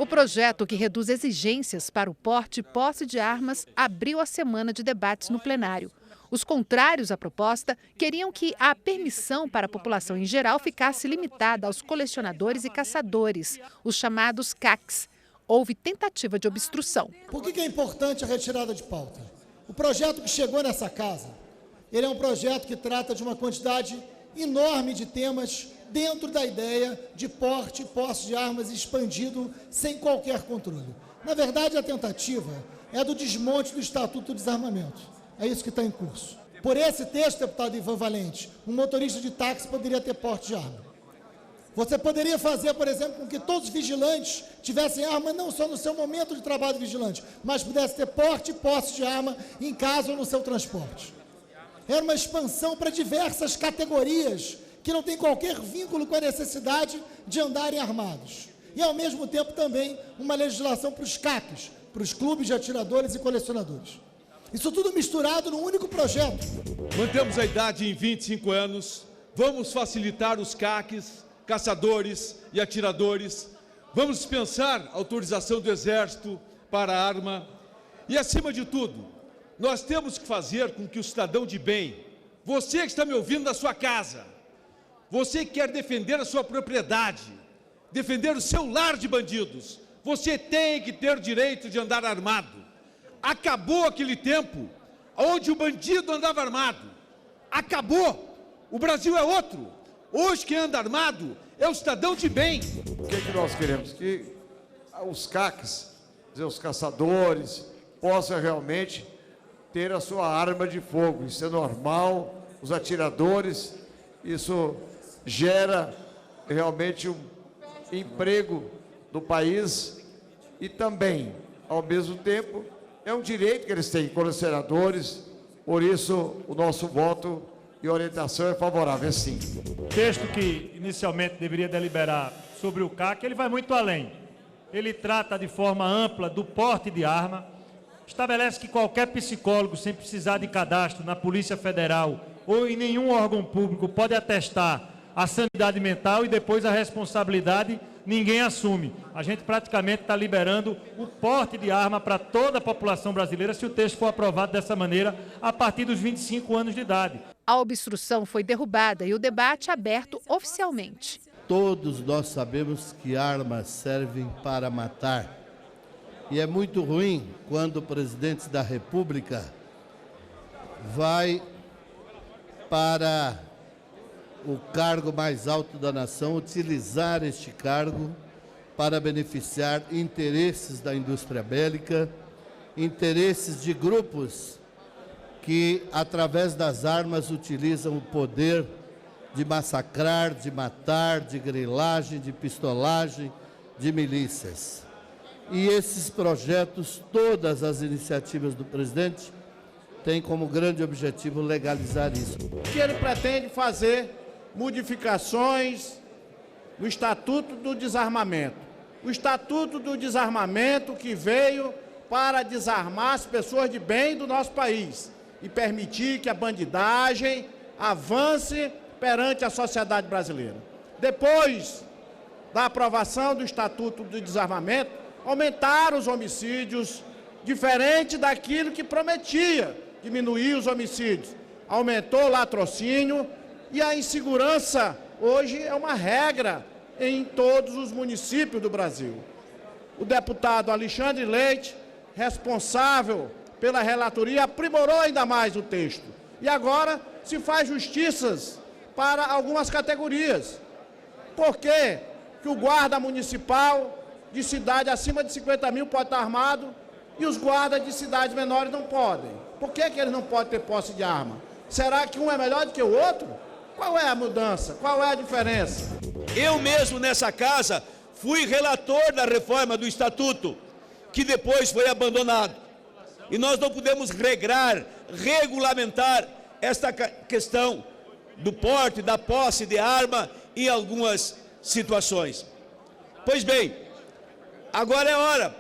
O projeto, que reduz exigências para o porte e posse de armas, abriu a semana de debates no plenário. Os contrários à proposta queriam que a permissão para a população em geral ficasse limitada aos colecionadores e caçadores, os chamados CACs. Houve tentativa de obstrução. Por que é importante a retirada de pauta? O projeto que chegou nessa casa, ele é um projeto que trata de uma quantidade enorme de temas dentro da ideia de porte e posse de armas expandido sem qualquer controle. Na verdade, a tentativa é do desmonte do Estatuto do Desarmamento. É isso que está em curso. Por esse texto, deputado Ivan Valente, um motorista de táxi poderia ter porte de arma. Você poderia fazer, por exemplo, com que todos os vigilantes tivessem arma não só no seu momento de trabalho de vigilante, mas pudesse ter porte e posse de arma em casa ou no seu transporte. Era uma expansão para diversas categorias que não tem qualquer vínculo com a necessidade de andarem armados. E, ao mesmo tempo, também uma legislação para os CACs, para os clubes de atiradores e colecionadores. Isso tudo misturado num único projeto. Mantemos a idade em 25 anos, vamos facilitar os CACs, caçadores e atiradores, vamos dispensar a autorização do Exército para a arma e, acima de tudo, nós temos que fazer com que o cidadão de bem, você que está me ouvindo da sua casa, você que quer defender a sua propriedade, defender o seu lar de bandidos, você tem que ter direito de andar armado. Acabou aquele tempo onde o bandido andava armado. Acabou. O Brasil é outro. Hoje quem anda armado é o cidadão de bem. O que nós queremos? Que os CACs, os caçadores, possam realmente ter a sua arma de fogo. Isso é normal. Os atiradores, isso gera realmente um emprego do país e também, ao mesmo tempo, é um direito que eles têm, colecionadores, por isso o nosso voto e orientação é favorável, é sim. O texto que inicialmente deveria deliberar sobre o CAC, ele vai muito além. Ele trata de forma ampla do porte de arma, estabelece que qualquer psicólogo, sem precisar de cadastro na Polícia Federal ou em nenhum órgão público, pode atestar a sanidade mental e depois a responsabilidade ninguém assume. A gente praticamente está liberando o porte de arma para toda a população brasileira, se o texto for aprovado dessa maneira, a partir dos 25 anos de idade. A obstrução foi derrubada e o debate aberto oficialmente. Todos nós sabemos que armas servem para matar. E é muito ruim quando o presidente da República vai para o cargo mais alto da nação, utilizar este cargo para beneficiar interesses da indústria bélica, interesses de grupos que, através das armas, utilizam o poder de massacrar, de matar, de grilagem, de pistolagem, de milícias. E esses projetos, todas as iniciativas do presidente, têm como grande objetivo legalizar isso. Que ele pretende fazer modificações no Estatuto do Desarmamento. O Estatuto do Desarmamento que veio para desarmar as pessoas de bem do nosso país e permitir que a bandidagem avance perante a sociedade brasileira. Depois da aprovação do Estatuto do Desarmamento, aumentaram os homicídios, diferente daquilo que prometia diminuir os homicídios. Aumentou o latrocínio e a insegurança hoje é uma regra em todos os municípios do Brasil. O deputado Alexandre Leite, responsável pela relatoria, aprimorou ainda mais o texto. E agora se faz justiças para algumas categorias. Por que que o guarda municipal de cidade acima de 50 mil pode estar armado e os guardas de cidades menores não podem? Por que que eles não podem ter posse de arma? Será que um é melhor do que o outro? Qual é a mudança? Qual é a diferença? Eu mesmo nessa casa fui relator da reforma do Estatuto, que depois foi abandonado. E nós não podemos regulamentar esta questão do porte, da posse de arma em algumas situações. Pois bem, agora é hora.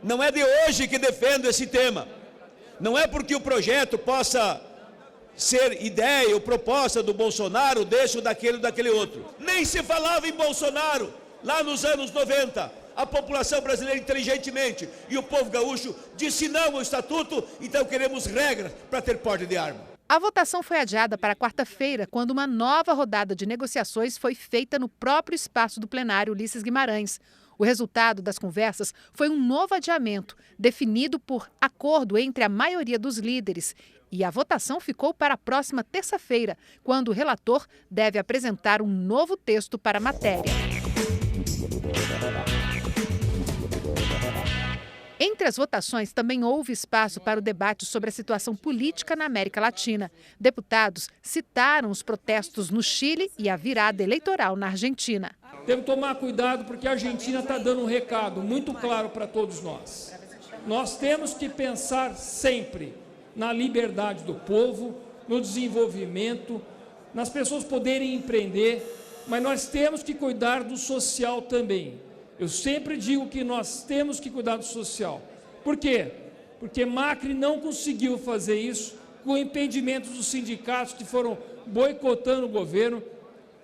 Não é de hoje que defendo esse tema. Não é porque o projeto possa ser ideia ou proposta do Bolsonaro, desse ou daquele outro. Nem se falava em Bolsonaro lá nos anos 90. a população brasileira inteligentemente e o povo gaúcho disse não ao estatuto, então queremos regras para ter porte de arma. A votação foi adiada para quarta-feira, quando uma nova rodada de negociações foi feita no próprio espaço do plenário Ulisses Guimarães. O resultado das conversas foi um novo adiamento, definido por acordo entre a maioria dos líderes. E a votação ficou para a próxima terça-feira, quando o relator deve apresentar um novo texto para a matéria. Entre as votações, também houve espaço para o debate sobre a situação política na América Latina. Deputados citaram os protestos no Chile e a virada eleitoral na Argentina. Temos que tomar cuidado porque a Argentina está dando um recado muito claro para todos nós. Nós temos que pensar sempre na liberdade do povo, no desenvolvimento, nas pessoas poderem empreender, mas nós temos que cuidar do social também. Eu sempre digo que nós temos que cuidar do social. Por quê? Porque Macri não conseguiu fazer isso com o impedimento dos sindicatos que foram boicotando o governo,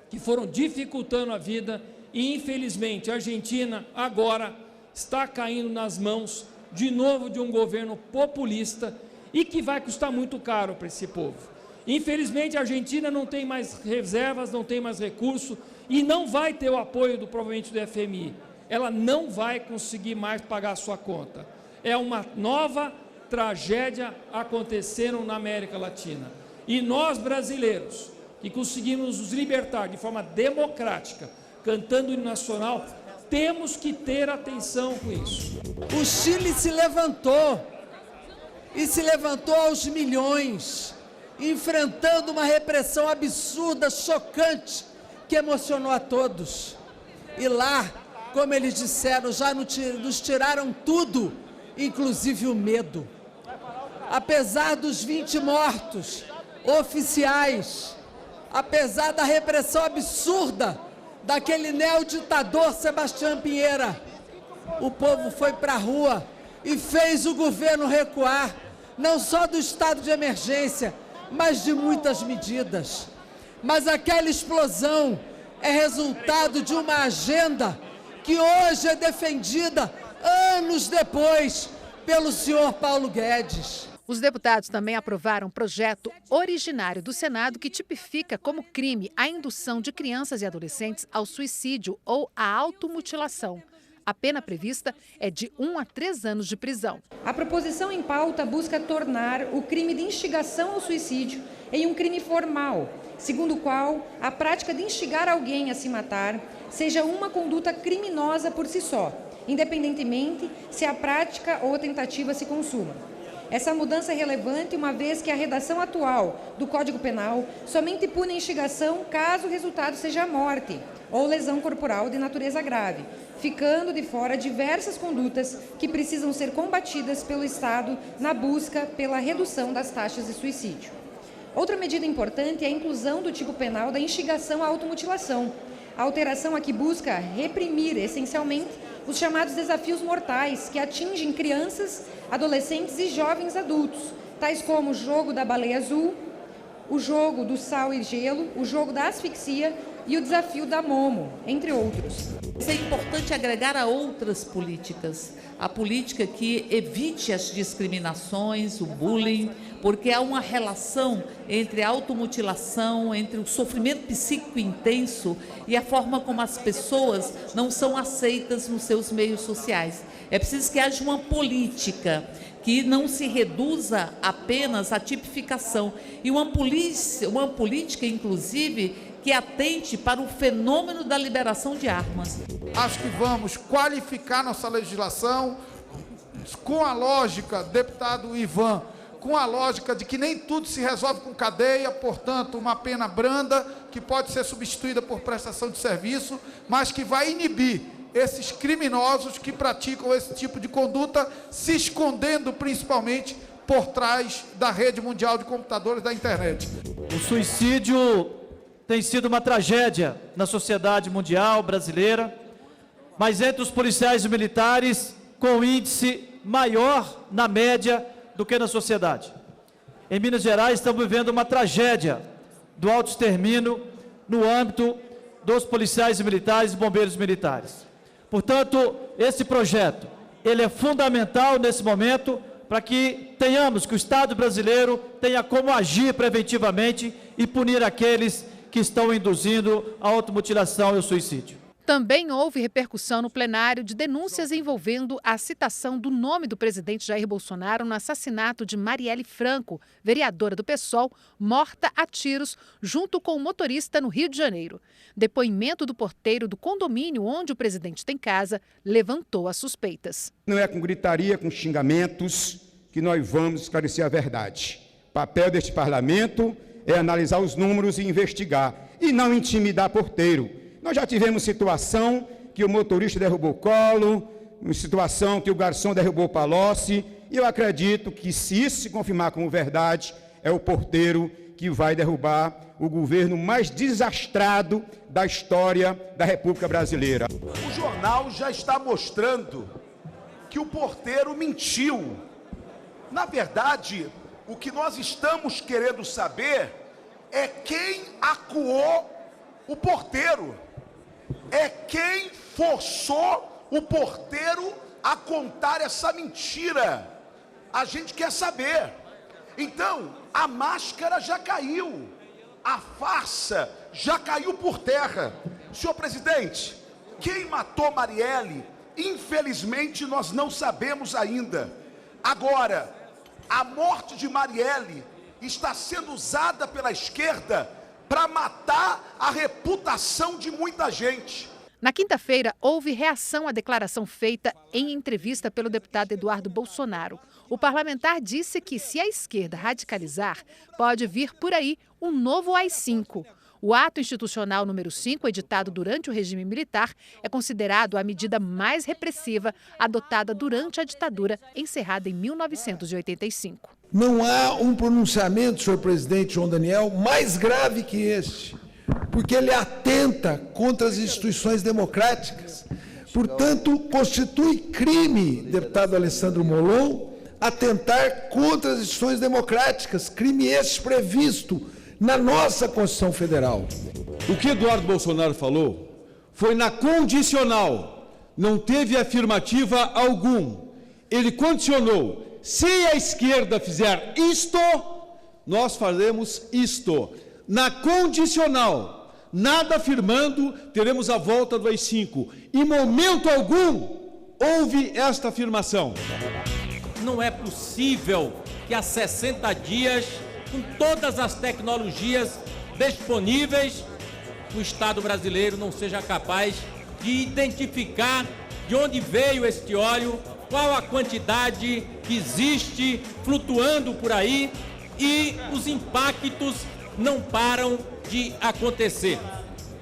que foram dificultando a vida e, infelizmente, a Argentina agora está caindo nas mãos, de novo, de um governo populista e que vai custar muito caro para esse povo. Infelizmente, a Argentina não tem mais reservas, não tem mais recurso e não vai ter o apoio, provavelmente, do FMI. Ela não vai conseguir mais pagar a sua conta. É uma nova tragédia acontecendo na América Latina. E nós, brasileiros, que conseguimos nos libertar de forma democrática, cantando o hino nacional, temos que ter atenção com isso. O Chile se levantou, e se levantou aos milhões, enfrentando uma repressão absurda, chocante, que emocionou a todos. E lá, como eles disseram, já nos tiraram tudo, inclusive o medo. Apesar dos 20 mortos oficiais, apesar da repressão absurda daquele neoditador Sebastião Pinheira, o povo foi para a rua e fez o governo recuar, não só do estado de emergência, mas de muitas medidas. Mas aquela explosão é resultado de uma agenda que hoje é defendida, anos depois, pelo senhor Paulo Guedes. Os deputados também aprovaram um projeto originário do Senado que tipifica como crime a indução de crianças e adolescentes ao suicídio ou à automutilação. A pena prevista é de 1 a 3 anos de prisão. A proposição em pauta busca tornar o crime de instigação ao suicídio em um crime formal, segundo o qual a prática de instigar alguém a se matar seja uma conduta criminosa por si só, independentemente se a prática ou a tentativa se consuma. Essa mudança é relevante uma vez que a redação atual do Código Penal somente pune a instigação caso o resultado seja a morte ou lesão corporal de natureza grave, ficando de fora diversas condutas que precisam ser combatidas pelo Estado na busca pela redução das taxas de suicídio. Outra medida importante é a inclusão do tipo penal da instigação à automutilação. A alteração aqui busca reprimir, essencialmente, os chamados desafios mortais que atingem crianças, adolescentes e jovens adultos, tais como o jogo da baleia azul, o jogo do sal e gelo, o jogo da asfixia e o desafio da Momo, entre outros. É importante agregar a outras políticas, a política que evite as discriminações, o bullying, porque há uma relação entre a automutilação, entre o sofrimento psíquico intenso e a forma como as pessoas não são aceitas nos seus meios sociais. É preciso que haja uma política que não se reduza apenas à tipificação e uma política, inclusive, que atente para o fenômeno da liberação de armas. Acho que vamos qualificar nossa legislação com a lógica, deputado Ivan, com a lógica de que nem tudo se resolve com cadeia, portanto, uma pena branda que pode ser substituída por prestação de serviço, mas que vai inibir esses criminosos que praticam esse tipo de conduta, se escondendo principalmente por trás da rede mundial de computadores da internet. O suicídio tem sido uma tragédia na sociedade mundial brasileira, mas entre os policiais e militares com índice maior na média do que na sociedade. Em Minas Gerais estamos vivendo uma tragédia do autoextermínio no âmbito dos policiais e militares e bombeiros militares. Portanto, esse projeto, ele é fundamental nesse momento para que tenhamos, que o Estado brasileiro tenha como agir preventivamente e punir aqueles que estão induzindo a automutilação e o suicídio. Também houve repercussão no plenário de denúncias envolvendo a citação do nome do presidente Jair Bolsonaro no assassinato de Marielle Franco, vereadora do PSOL, morta a tiros junto com o motorista no Rio de Janeiro. Depoimento do porteiro do condomínio onde o presidente tem casa levantou as suspeitas. Não é com gritaria, com xingamentos que nós vamos esclarecer a verdade. O papel deste parlamento é analisar os números e investigar, e não intimidar porteiro. Nós já tivemos situação que o motorista derrubou colo, situação que o garçom derrubou Palocci, e eu acredito que, se isso se confirmar como verdade, é o porteiro que vai derrubar o governo mais desastrado da história da República Brasileira. O jornal já está mostrando que o porteiro mentiu. Na verdade, o que nós estamos querendo saber é quem acuou o porteiro. É quem forçou o porteiro a contar essa mentira. A gente quer saber. Então, a máscara já caiu. A farsa já caiu por terra. Senhor presidente, quem matou Marielle, infelizmente nós não sabemos ainda. Agora, a morte de Marielle está sendo usada pela esquerda para matar a reputação de muita gente. Na quinta-feira, houve reação à declaração feita em entrevista pelo deputado Eduardo Bolsonaro. O parlamentar disse que, se a esquerda radicalizar, pode vir por aí um novo AI-5. O ato institucional número 5, editado durante o regime militar, é considerado a medida mais repressiva adotada durante a ditadura, encerrada em 1985. Não há um pronunciamento, senhor presidente João Daniel, mais grave que este, porque ele atenta contra as instituições democráticas. Portanto, constitui crime, deputado Alessandro Molon, atentar contra as instituições democráticas, crime esse previsto na nossa Constituição Federal. O que Eduardo Bolsonaro falou foi na condicional, não teve afirmativa algum. Ele condicionou: se a esquerda fizer isto, nós faremos isto. Na condicional, nada afirmando, teremos a volta do AI-5. Em momento algum, houve esta afirmação. Não é possível que há 60 dias, com todas as tecnologias disponíveis, o Estado brasileiro não seja capaz de identificar de onde veio este óleo, qual a quantidade que existe flutuando por aí, e os impactos não param de acontecer.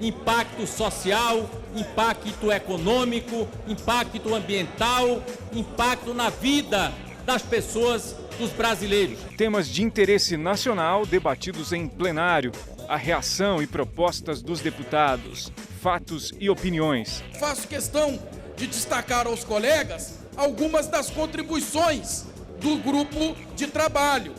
Impacto social, impacto econômico, impacto ambiental, impacto na vida das pessoas, dos brasileiros. Temas de interesse nacional debatidos em plenário, a reação e propostas dos deputados, fatos e opiniões. Faço questão de destacar aos colegas algumas das contribuições do grupo de trabalho.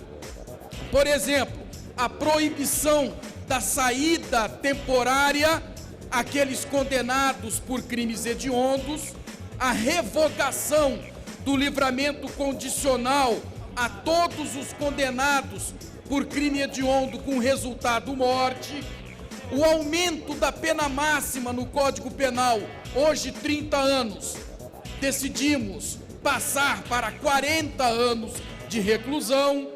Por exemplo, a proibição da saída temporária àqueles condenados por crimes hediondos, a revogação do livramento condicional a todos os condenados por crime hediondo com resultado morte, o aumento da pena máxima no Código Penal, hoje 30 anos, decidimos passar para 40 anos de reclusão.